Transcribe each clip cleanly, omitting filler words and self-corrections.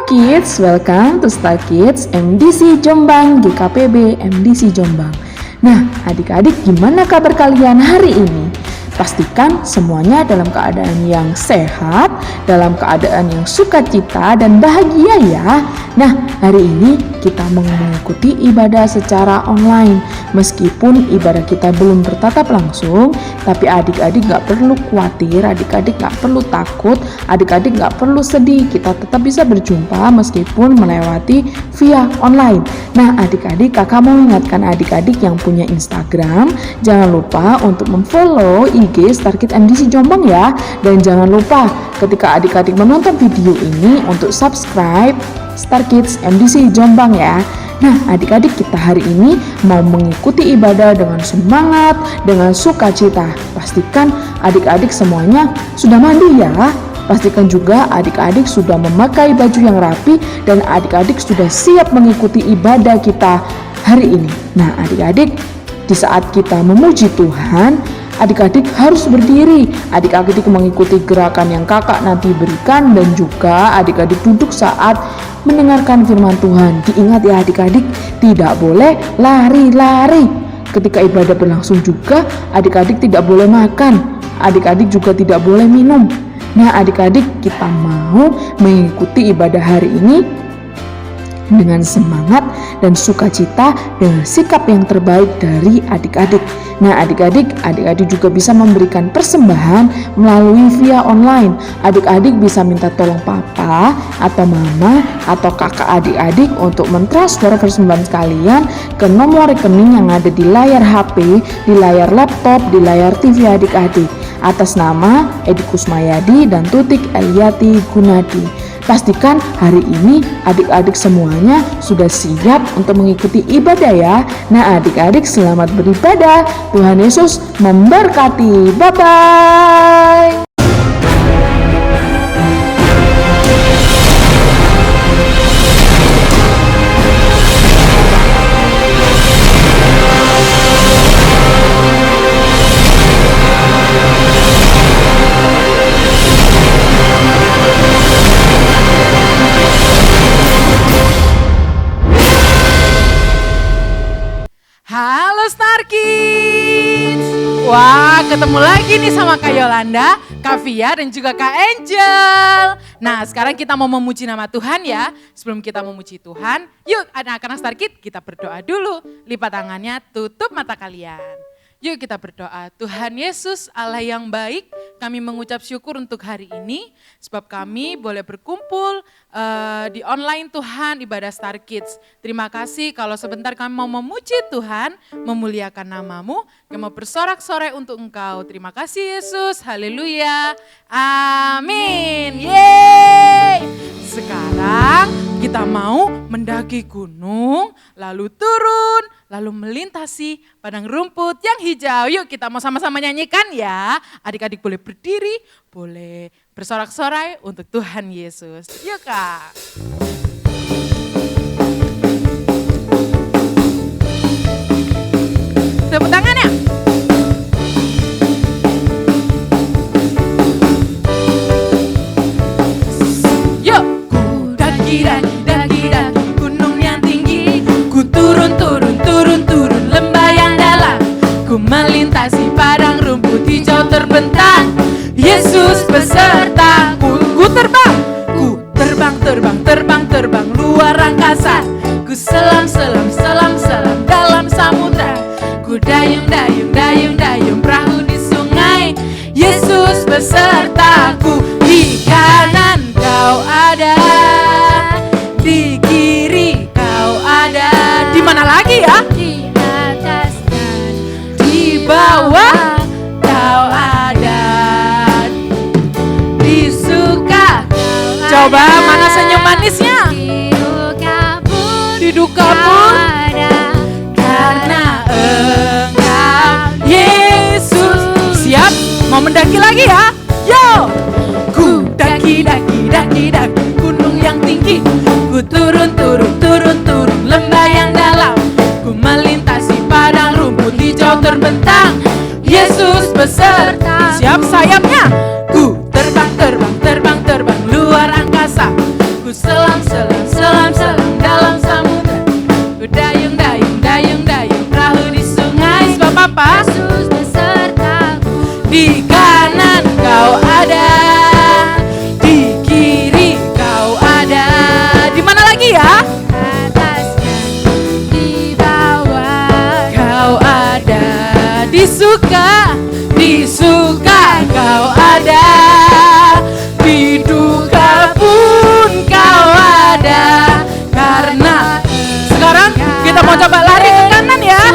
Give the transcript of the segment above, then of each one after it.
Kids, welcome to Star Kids MDC Jombang GKPB MDC Jombang. Nah, adik-adik gimana kabar kalian hari ini? Pastikan semuanya dalam keadaan yang sehat, dalam keadaan yang sukacita dan bahagia ya. Nah, hari ini kita mengikuti ibadah secara online. Meskipun ibadah kita belum bertatap langsung, tapi adik-adik gak perlu khawatir, adik-adik gak perlu takut, adik-adik gak perlu sedih. Kita tetap bisa berjumpa meskipun melewati via online. Nah, adik-adik, kakak mau ingatkan adik-adik yang punya Instagram, jangan lupa untuk memfollow IG Star Kids MDC Jombang ya. Dan jangan lupa ketika adik-adik menonton video ini untuk subscribe Star Kids MDC Jombang ya. Nah, adik-adik, kita hari ini mau mengikuti ibadah dengan semangat, dengan sukacita. Pastikan adik-adik semuanya sudah mandi ya. Pastikan juga adik-adik sudah memakai baju yang rapi dan adik-adik sudah siap mengikuti ibadah kita hari ini. Nah, adik-adik, di saat kita memuji Tuhan, adik-adik harus berdiri. Adik-adik mengikuti gerakan yang kakak nanti berikan dan juga adik-adik duduk saat mendengarkan firman Tuhan. Diingat ya adik-adik, tidak boleh lari-lari. Ketika ibadah berlangsung juga, adik-adik tidak boleh makan. Adik-adik juga tidak boleh minum. Nah, adik-adik, kita mau mengikuti ibadah hari ini dengan semangat dan sukacita dengan sikap yang terbaik dari adik-adik. Nah, adik-adik juga bisa memberikan persembahan melalui via online. Adik-adik bisa minta tolong papa atau mama atau kakak adik-adik untuk mentransfer persembahan sekalian ke nomor rekening yang ada di layar HP, di layar laptop, di layar TV adik-adik atas nama Edi Kusmayadi dan Tutik Eliati Gunadi. Pastikan hari ini adik-adik semuanya sudah siap untuk mengikuti ibadah ya. Nah, adik-adik selamat beribadah. Tuhan Yesus memberkati. Bye-bye. Halo Star Kids. Wah, ketemu lagi nih sama Kak Yolanda, Kak Via dan juga Kak Angel. Nah, sekarang kita mau memuji nama Tuhan ya. Sebelum kita memuji Tuhan, yuk anak-anak Star Kids kita berdoa dulu. Lipat tangannya, tutup mata kalian. Yuk kita berdoa. Tuhan Yesus, Allah yang baik, kami mengucap syukur untuk hari ini. Sebab kami boleh berkumpul di online Tuhan, ibadah Star Kids. Terima kasih kalau sebentar kami mau memuji Tuhan, memuliakan namamu. Kami mau bersorak-sorai untuk Engkau. Terima kasih Yesus, haleluya, amin. Yeay. Sekarang kita mau mendaki gunung, lalu turun, lalu melintasi padang rumput yang hijau. Yuk kita mau sama-sama nyanyikan ya. Adik-adik boleh berdiri, boleh bersorak-sorai untuk Tuhan Yesus. Yuk Kak. Tepuk tangannya. Yuk. Ku daki gunung yang tinggi. Ku turun lembah yang dalam. Ku melintasi padang rumput hijau terbentang. Yesus besertaku. Ku terbang luar angkasa. Ku selam dalam samudra. Ku dayung perahu di sungai. Yesus besertaku. Di kanan kau ada, di kiri kau ada. Di mana lagi ya? Di atas dan di bawah kau ada. Di suka kau ada. Coba mana senyum manisnya? Di duka pun ada. Karena Engkau Yesus. Siap? Mau mendaki lagi ya? Yo! Ku daki gunung yang tinggi. Ku turun lembah yang dalam. Ku melintasi padang rumput hijau terbentang. Yesus beserta. Siap sayapnya? Ku terbang luar angkasa. Ku selam, selam, selam, selam dalam samudra. Dayung, dayung, dayung, dayung, perahu di sungai. Sebab apa? Yesus besertaku. Di kanan kau ada, di kiri kau ada. Di mana lagi ya? Atas dan di bawah. Kau ada. Di suka kau ada. Di duka pun kau ada. Karena sekarang kita mau coba lari ke kanan ya.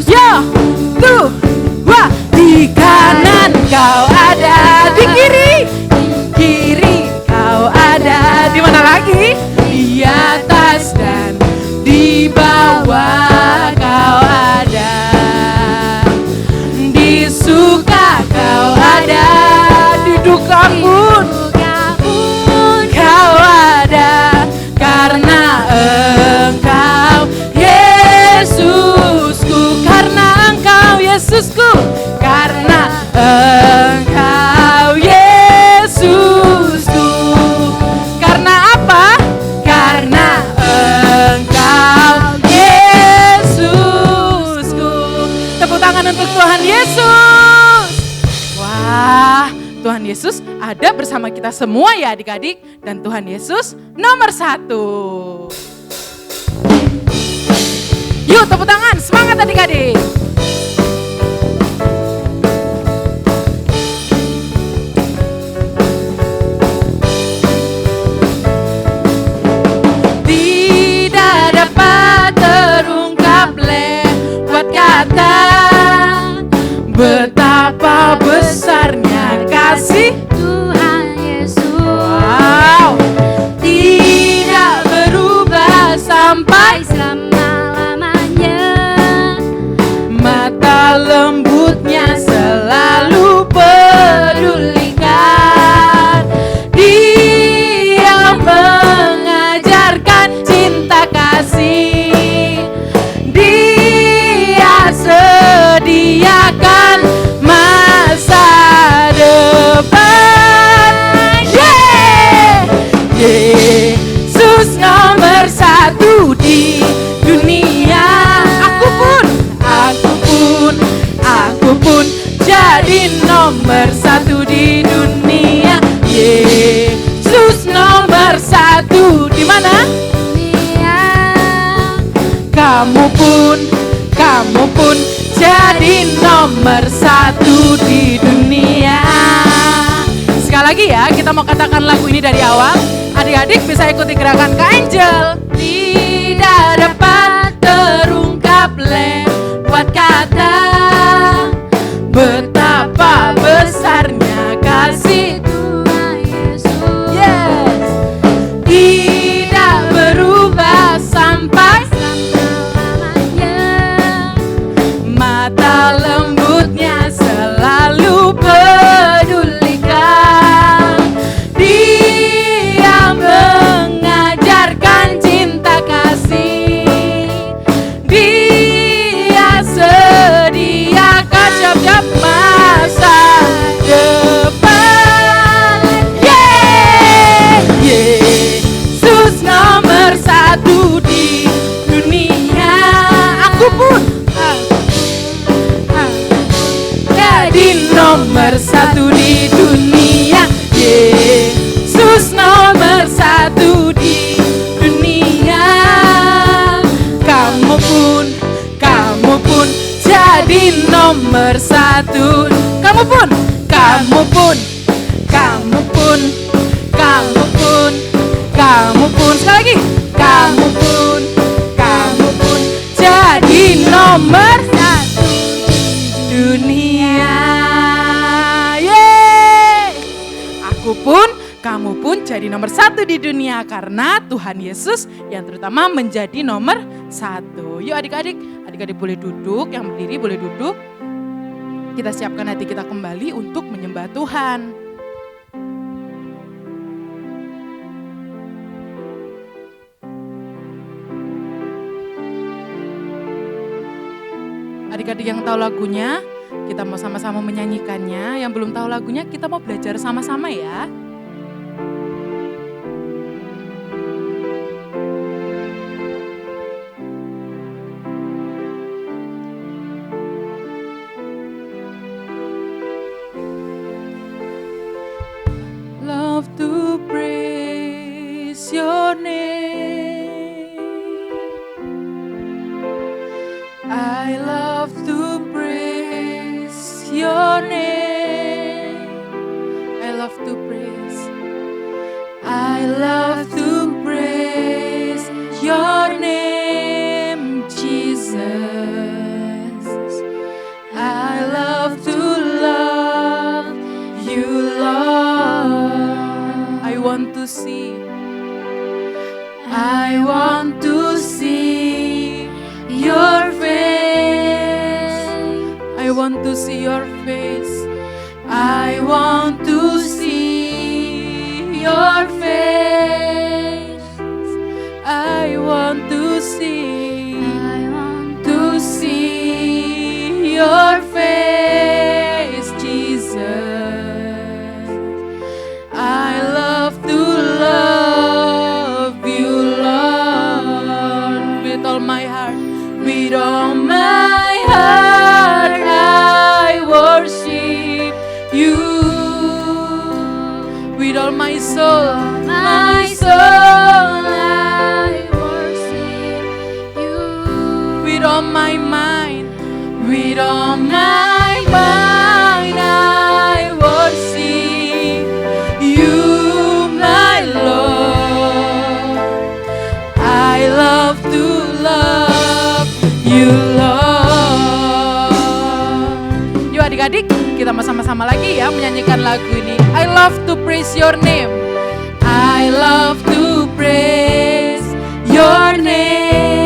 Yo, tuh, wah. Di kanan kau ada, di kiri kau ada. Di mana lagi? Di atas dan di bawah kau ada. Di suka kau ada, di duka pun kau ada. Karena engkau Yesusku, karena engkau Yesusku, karena engkau Yesusku. Karena apa? Karena engkau Yesusku. Tepuk tangan untuk Tuhan Yesus. Wah, Tuhan Yesus ada bersama kita semua ya adik-adik. Dan Tuhan Yesus nomor 1. Yuk tepuk tangan, semangat adik-adik. Tidak dapat terungkap lewat kata betapa besarnya kasih Tuhan Yesus. Wow. Tidak berubah sampai selama-lamanya. mata lembutnya selalu pedulikan. Dia mengajarkan cinta kasih. Dia sediakan masa depan. Yesus nomor 1 di dunia. Aku pun jadi nomor 1 di dunia. Yesus nomor 1 di mana? Dunia. Kamu pun jadi nomor 1 di dunia. Sekali lagi ya, kita mau katakan lagu ini dari awal. Adik-adik bisa ikuti gerakan Kak Angel. Tidak dapat terungkap lewat kata betapa besarnya kasih Tuhan Yesus. Yes. Tidak berubah sampai selama-lamanya. mata lembutnya selalu pedulikan. Dia mengajarkan cinta kasih. Dia sediakan siap-siap masa depan. Yesus nomor 1 di dunia. Aku pun jadi nomor 1 di dunia. Yesus nomor 1 di dunia. Kamu pun jadi nomor 1. Kamu pun sekali lagi. Kamu pun jadi nomor 1 dunia. Yeay. Kamu pun jadi nomor 1 di dunia karena Tuhan Yesus yang terutama menjadi nomor 1. Yuk adik-adik boleh duduk, yang berdiri boleh duduk. Kita siapkan hati kita kembali untuk menyembah Tuhan. Adik-adik yang tahu lagunya, kita mau sama-sama menyanyikannya. Yang belum tahu lagunya, kita mau belajar sama-sama ya. your name. I love to praise your name. I love to praise. I love to praise your name, Jesus. I love to love you, Lord. I want to see. I want to see your face. I want to see your face. I want to see your face. I want to see. I want to see your face, Jesus. I love to love you, Lord, with all my heart. With all my heart, I worship you. With all my soul, I worship you. with all my mind, with all my mind, I worship you, my Lord. I love to love you, Lord. Yuk adik-adik, kita sama-sama lagi ya menyanyikan lagu ini. I love to praise your name. I love to praise your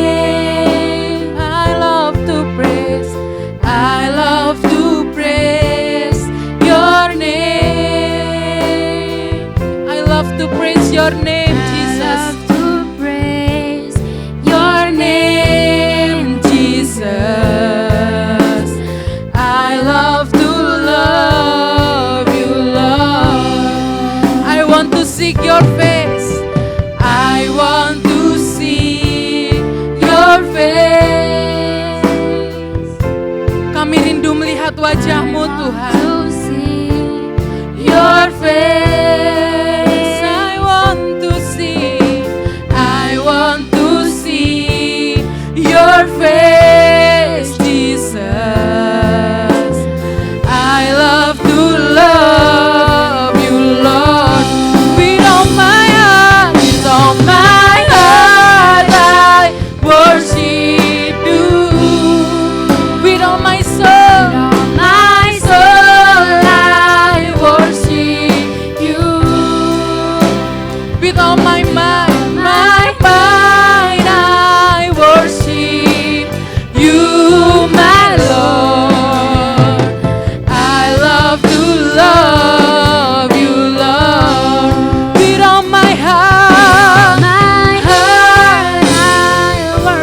name. I love to praise. I love to praise your name. I love to praise your name, Jesus. To praise Your name, Jesus. I love to love you, Lord. I want to seek your face. I want to see your face. Kami rindu melihat wajah-Mu, Tuhan. to see Your face. I want to see. I want to see your face, Jesus. I love to love you, Lord. With all my heart, with all my heart, I worship you. With all my soul, I worship you. With all my mind, I worship you, my Lord. I love to love you, Lord. With all my heart,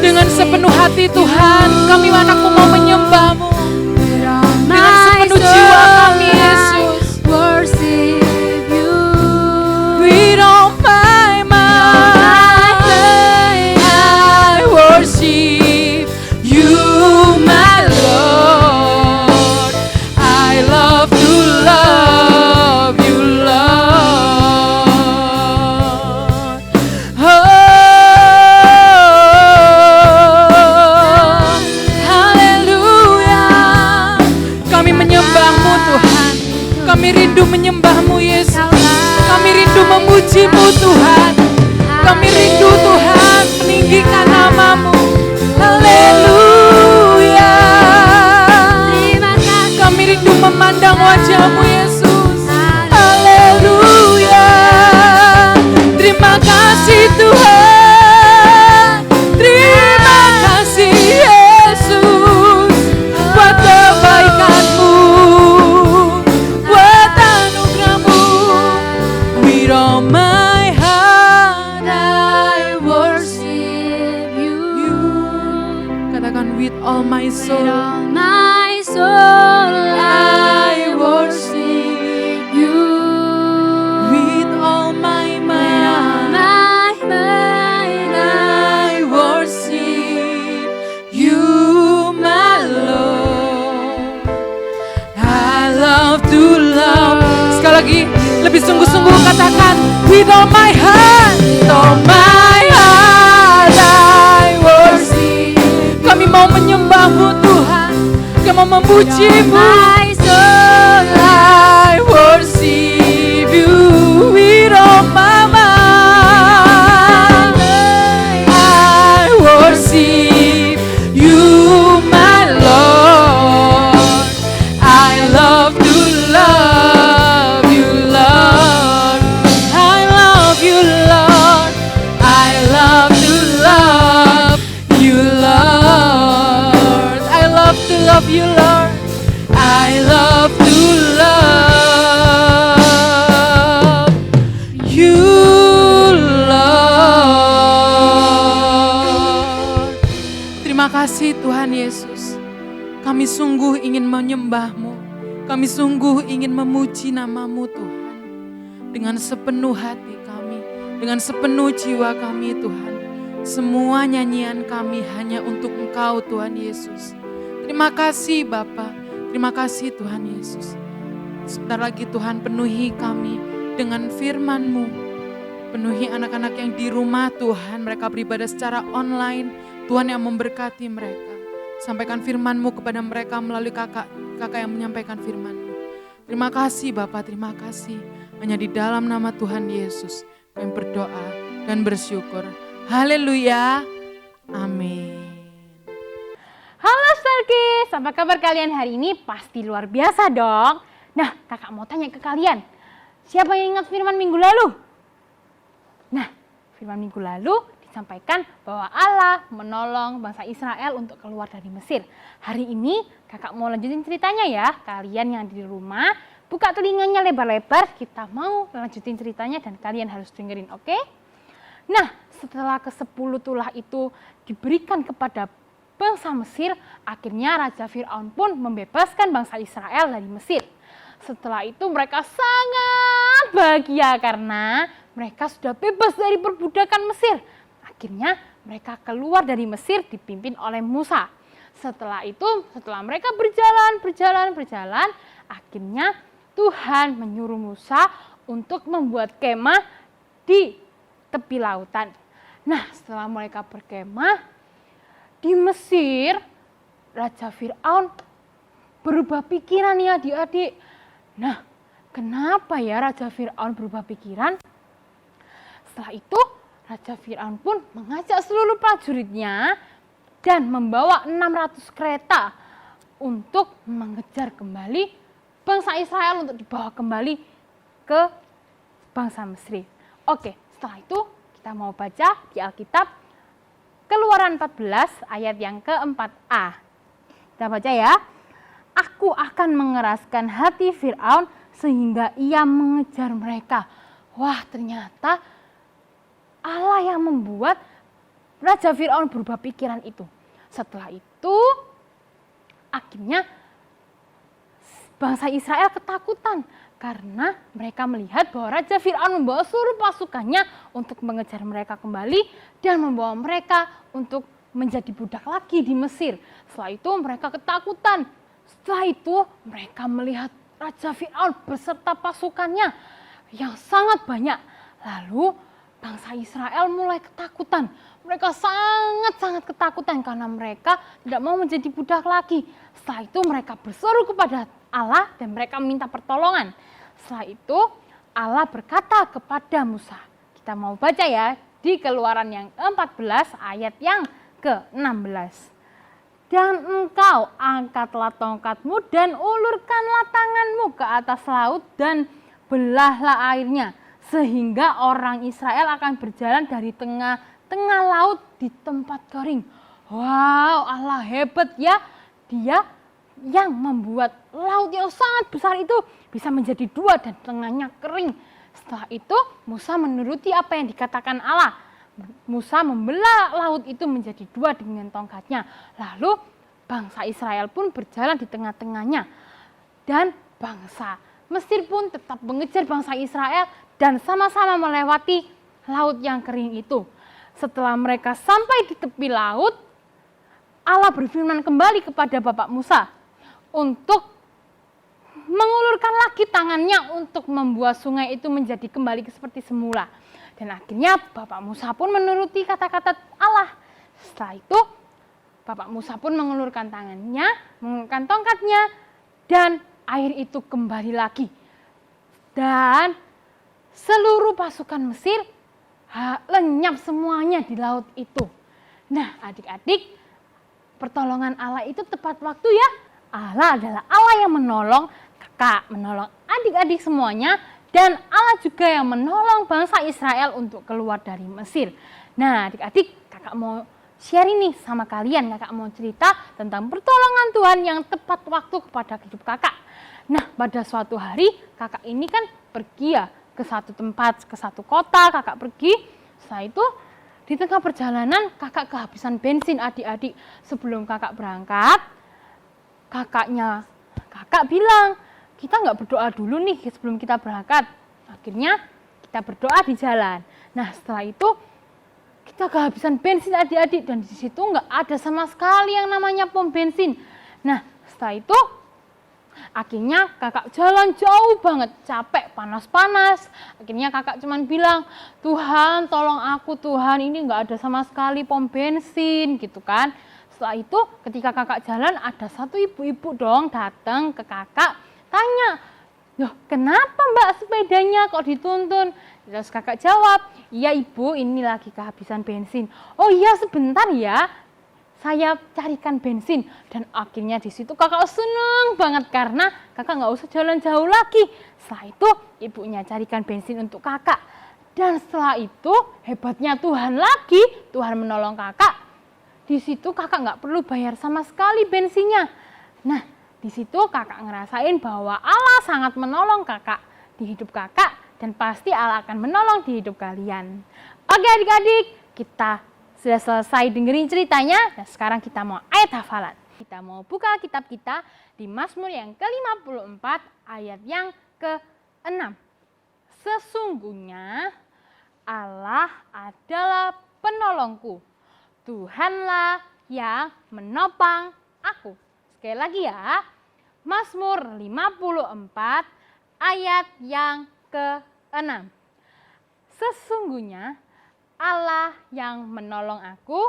dengan sepenuh hati Tuhan, kami anakmu mau menyembah-Mu. Dengan sepenuh jiwa kami, Yesus. worship you. With all my mind, I worship you, my Lord. I love to love you, Lord. Oh, haleluya. Kami menyembah-Mu, Tuhan. Kami rindu menyembah-Mu, Yesus. Kami rindu memuji-Mu, Tuhan. Kami rindu, Tuhan, meninggikan nama-Mu. Haleluya. Terima kasih. Kami rindu memandang wajah-Mu, Yesus. Haleluya. Terima kasih, Tuhan. Terima kasih, Yesus, buat kebaikan-Mu, buat anugerah-Mu. With all my heart, I worship you. Katakan, with all my With soul, all my soul, I worship you. with all my mind. My mind, I worship you, my Lord. I love to love. Sekali lagi, lebih sungguh-sungguh katakan, with all my heart, with all my memujimu. My soul, I worship you with all my mind. I worship you, my Lord. I love to love you, Lord. I love you, Lord. I love to love you, Lord. I love to love you, Lord. I love to love you, Lord. Terima kasih Tuhan Yesus. Kami sungguh ingin menyembah-Mu. Kami sungguh ingin memuji nama-Mu Tuhan. Dengan sepenuh hati kami, dengan sepenuh jiwa kami Tuhan. Semua nyanyian kami hanya untuk Engkau Tuhan Yesus. Terima kasih Bapa, terima kasih Tuhan Yesus. Sebentar lagi Tuhan penuhi kami dengan firman-Mu. Penuhi anak-anak yang di rumah Tuhan, mereka beribadah secara online. Tuhan yang memberkati mereka. Sampaikan firman-Mu kepada mereka melalui kakak yang menyampaikan firman-Mu. Terima kasih Bapa, terima kasih. Hanya di dalam nama Tuhan Yesus kami berdoa dan bersyukur. Haleluya. Amin. Halo Starkids, apa kabar kalian hari ini? Pasti luar biasa dong. Nah, kakak mau tanya ke kalian, siapa yang ingat firman minggu lalu? Nah, firman minggu lalu disampaikan bahwa Allah menolong bangsa Israel untuk keluar dari Mesir. Hari ini kakak mau lanjutin ceritanya ya. Kalian yang di rumah, buka telinganya lebar-lebar, kita mau lanjutin ceritanya dan kalian harus dengerin, oke? Nah, setelah ke-10 tulah itu diberikan kepada bangsa Mesir, akhirnya Raja Fir'aun pun membebaskan bangsa Israel dari Mesir. Setelah itu mereka sangat bahagia karena mereka sudah bebas dari perbudakan Mesir. Akhirnya mereka keluar dari Mesir dipimpin oleh Musa. Setelah itu, setelah mereka berjalan, akhirnya Tuhan menyuruh Musa untuk membuat kemah di tepi lautan. Nah, setelah mereka berkemah di Mesir, Raja Fir'aun berubah pikiran ya adik-adik. Nah, kenapa ya Raja Fir'aun berubah pikiran? Setelah itu, Raja Fir'aun pun mengajak seluruh prajuritnya dan membawa 600 kereta untuk mengejar kembali bangsa Israel untuk dibawa kembali ke bangsa Mesir. Oke, setelah itu kita mau baca di Alkitab Keluaran 14 ayat yang keempat-A. Kita baca ya. Aku akan mengeraskan hati Fir'aun sehingga ia mengejar mereka. Wah, ternyata Allah yang membuat Raja Fir'aun berubah pikiran itu. Setelah itu, akhirnya bangsa Israel ketakutan karena mereka melihat bahwa Raja Fir'aun membawa seluruh pasukannya untuk mengejar mereka kembali dan membawa mereka untuk menjadi budak lagi di Mesir. Setelah itu mereka ketakutan. Setelah itu mereka melihat Raja Fir'aun beserta pasukannya yang sangat banyak. Lalu bangsa Israel mulai ketakutan. Mereka sangat ketakutan karena mereka tidak mau menjadi budak lagi. Setelah itu mereka berseru kepada Allah dan mereka meminta pertolongan. Setelah itu Allah berkata kepada Musa. Kita mau baca ya di Keluaran yang 14 ayat yang ke-16. Dan engkau angkatlah tongkatmu dan ulurkanlah tanganmu ke atas laut dan belahlah airnya. Sehingga orang Israel akan berjalan dari tengah laut di tempat kering. Wow, Allah hebat ya. Dia yang membuat laut yang sangat besar itu bisa menjadi dua dan tengahnya kering. Setelah itu Musa menuruti apa yang dikatakan Allah. Musa membelah laut itu menjadi dua dengan tongkatnya. Lalu bangsa Israel pun berjalan di tengah-tengahnya. Dan bangsa Mesir pun tetap mengejar bangsa Israel dan sama-sama melewati laut yang kering itu. Setelah mereka sampai di tepi laut, Allah berfirman kembali kepada Bapak Musa untuk mengulurkan lagi tangannya untuk membuat sungai itu menjadi kembali seperti semula. Dan akhirnya Bapak Musa pun menuruti kata-kata Allah. Setelah itu Bapak Musa pun mengulurkan tangannya, mengulurkan tongkatnya, dan air itu kembali lagi. Dan seluruh pasukan Mesir lenyap semuanya di laut itu. Nah, adik-adik, pertolongan Allah itu tepat waktu ya. Allah adalah Allah yang menolong kakak, menolong adik-adik semuanya, dan Allah juga yang menolong bangsa Israel untuk keluar dari Mesir. Nah, adik-adik, kakak mau share ini sama kalian, kakak mau cerita tentang pertolongan Tuhan yang tepat waktu kepada hidup kakak. Nah, pada suatu hari kakak ini kan pergi ya ke satu tempat, ke satu kota, kakak pergi. Setelah itu di tengah perjalanan kakak kehabisan bensin adik-adik. Sebelum kakak berangkat, kakak bilang, kita nggak berdoa dulu nih sebelum kita berangkat. Akhirnya kita berdoa di jalan. Nah, setelah itu kita kehabisan bensin adik-adik, dan di situ nggak ada sama sekali yang namanya pom bensin. Nah, setelah itu akhirnya kakak jalan jauh banget, capek, panas-panas. Akhirnya kakak cuman bilang, Tuhan tolong aku Tuhan, ini nggak ada sama sekali pom bensin gitu kan. Setelah itu ketika kakak jalan, ada satu ibu-ibu dong datang ke kakak, tanya, loh kenapa mbak sepedanya kok dituntun? Terus kakak jawab, iya ibu ini lagi kehabisan bensin. Oh iya sebentar ya, saya carikan bensin. Dan akhirnya di situ kakak seneng banget karena kakak nggak usah jalan jauh lagi. Setelah itu ibunya carikan bensin untuk kakak. Dan setelah itu hebatnya Tuhan lagi, Tuhan menolong kakak. Di situ kakak nggak perlu bayar sama sekali bensinnya. Nah, di situ kakak ngerasain bahwa Allah sangat menolong kakak di hidup kakak, dan pasti Allah akan menolong di hidup kalian. Oke adik-adik, kita sudah selesai dengerin ceritanya, dan sekarang kita mau ayat hafalan. Kita mau buka kitab kita di Mazmur yang ke-54 ayat yang ke-6. Sesungguhnya Allah adalah penolongku, Tuhanlah yang menopang aku. Sekali lagi ya, Mazmur 54 ayat yang ke-6. Sesungguhnya Allah yang menolong aku,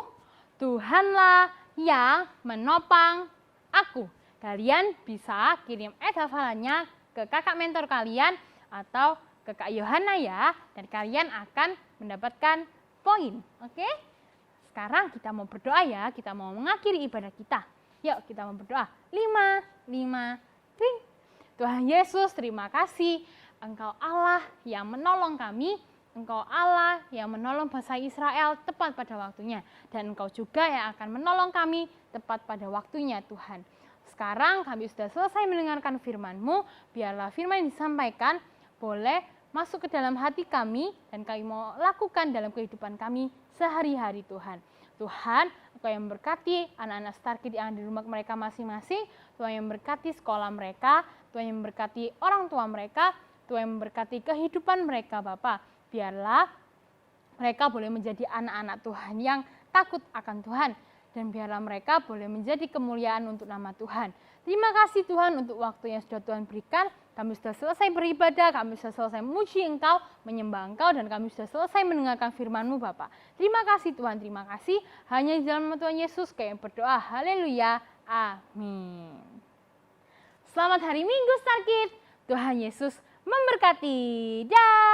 Tuhanlah yang menopang aku. Kalian bisa kirim ayat hafalannya ke kakak mentor kalian atau ke Kak Yohana ya, dan kalian akan mendapatkan poin. Oke? Sekarang kita mau berdoa ya, kita mau mengakhiri ibadah kita. Yuk kita mau berdoa. 5, ring. Tuhan Yesus, terima kasih. Engkau Allah yang menolong kami. Engkau Allah yang menolong bangsa Israel tepat pada waktunya. Dan Engkau juga yang akan menolong kami tepat pada waktunya Tuhan. Sekarang kami sudah selesai mendengarkan firman-Mu. Biarlah firman yang disampaikan boleh masuk ke dalam hati kami. Dan kami mau lakukan dalam kehidupan kami sehari-hari Tuhan. Tuhan, Engkau yang memberkati anak-anak Starkid yang di rumah mereka masing-masing. Tuhan yang memberkati sekolah mereka. Tuhan yang memberkati orang tua mereka. Tuhan yang memberkati kehidupan mereka Bapa. Biarlah mereka boleh menjadi anak-anak Tuhan yang takut akan Tuhan. Dan biarlah mereka boleh menjadi kemuliaan untuk nama Tuhan. Terima kasih Tuhan untuk waktu yang sudah Tuhan berikan. Kami sudah selesai beribadah, kami sudah selesai memuji Engkau, menyembah Engkau, dan kami sudah selesai mendengarkan firman-Mu Bapak. Terima kasih Tuhan, terima kasih. Hanya di dalam nama Tuhan Yesus kami berdoa. Haleluya. Amin. Selamat hari Minggu Starkid. Tuhan Yesus memberkati. Dah.